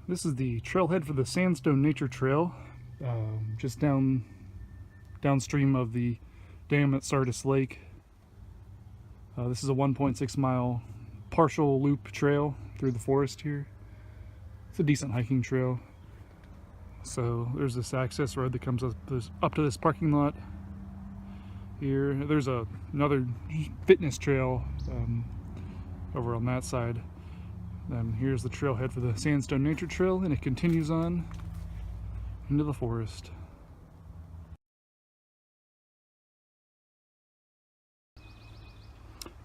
This is the trailhead for the Sandstone Nature Trail, just downstream of the dam at Sardis Lake. This is a 1.6 mile partial loop trail through the forest here. It's a decent hiking trail. So there's this access road that comes up to this parking lot here. There's another fitness trail over on that side. Then here's the trailhead for the Sandstone Nature Trail, and it continues on into the forest.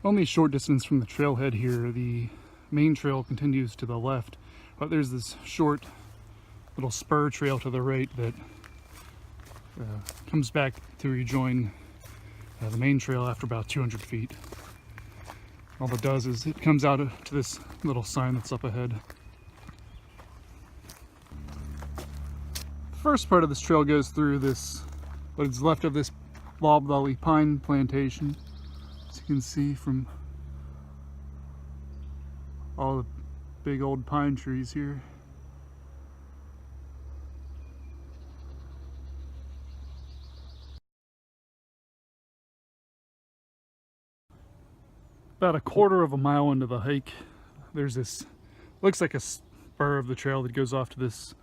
Only a short distance from the trailhead here, the main trail continues to the left, but there's this short little spur trail to the right that comes back to rejoin the main trail after about 200 feet. All it does is it comes out to this little sign that's up ahead. The first part of this trail goes through what is left of this loblolly pine plantation, as you can see from all the big old pine trees here. About a quarter of a mile into the hike, there's this, looks like a spur of the trail that goes off to this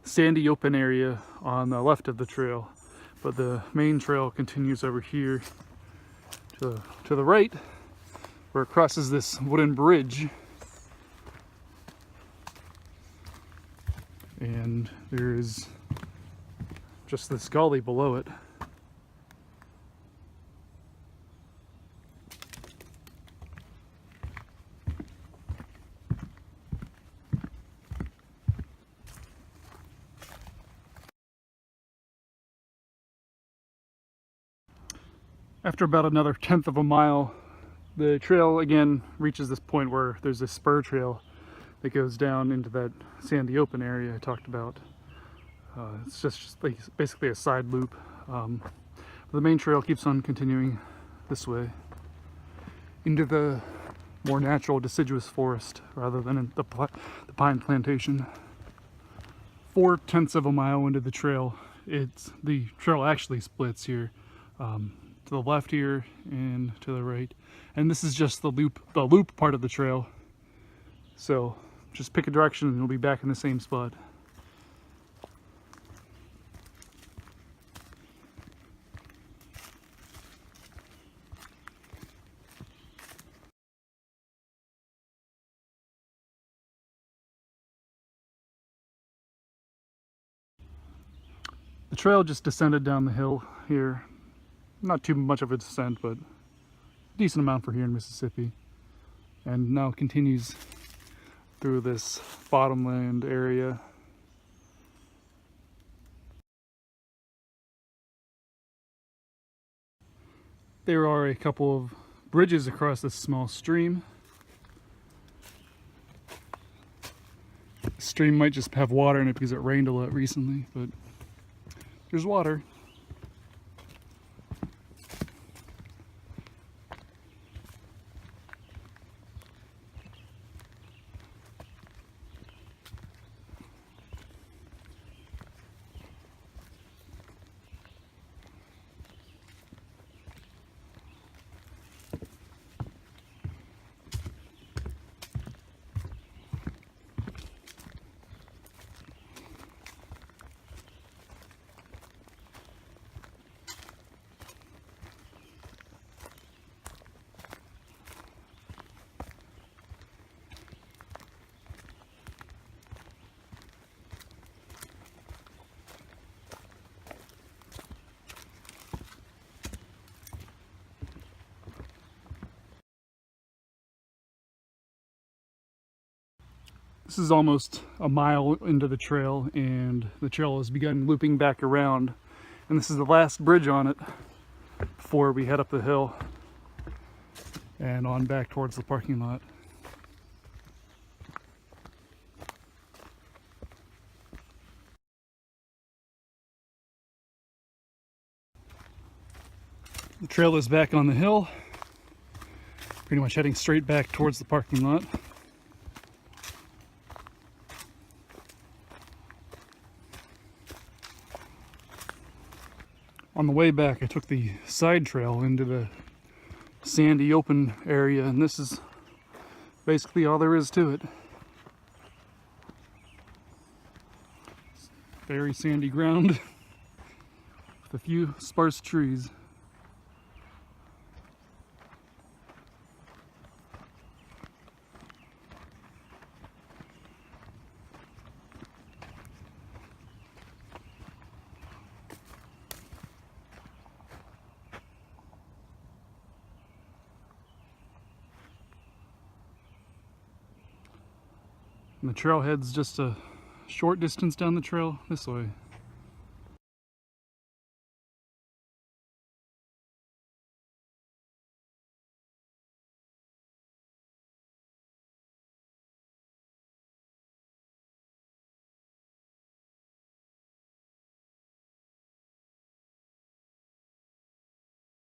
sandy open area on the left of the trail. But the main trail continues over here to the right, where it crosses this wooden bridge. And there is just this gully below it. After about another 1/10 of a mile, the trail again reaches this point where there's this spur trail that goes down into that sandy open area I talked about. It's just like basically a side loop. The main trail keeps on continuing this way into the more natural deciduous forest rather than in the pine plantation. 4/10 of a mile into the trail, the trail actually splits here. To the left here and to the right, and this is just the loop part of the trail. So just pick a direction and you'll be back in the same spot. The trail just descended down the hill here. Not too much of a descent, but a decent amount for here in Mississippi. And now continues through this bottomland area. There are a couple of bridges across this small stream. The stream might just have water in it because it rained a lot recently, but there's water. This is almost a mile into the trail, and the trail has begun looping back around, and this is the last bridge on it before we head up the hill and on back towards the parking lot. The trail is back on the hill, pretty much heading straight back towards the parking lot. On the way back, I took the side trail into the sandy open area, and this is basically all there is to it. Very sandy ground with a few sparse trees. And the trailhead's just a short distance down the trail this way.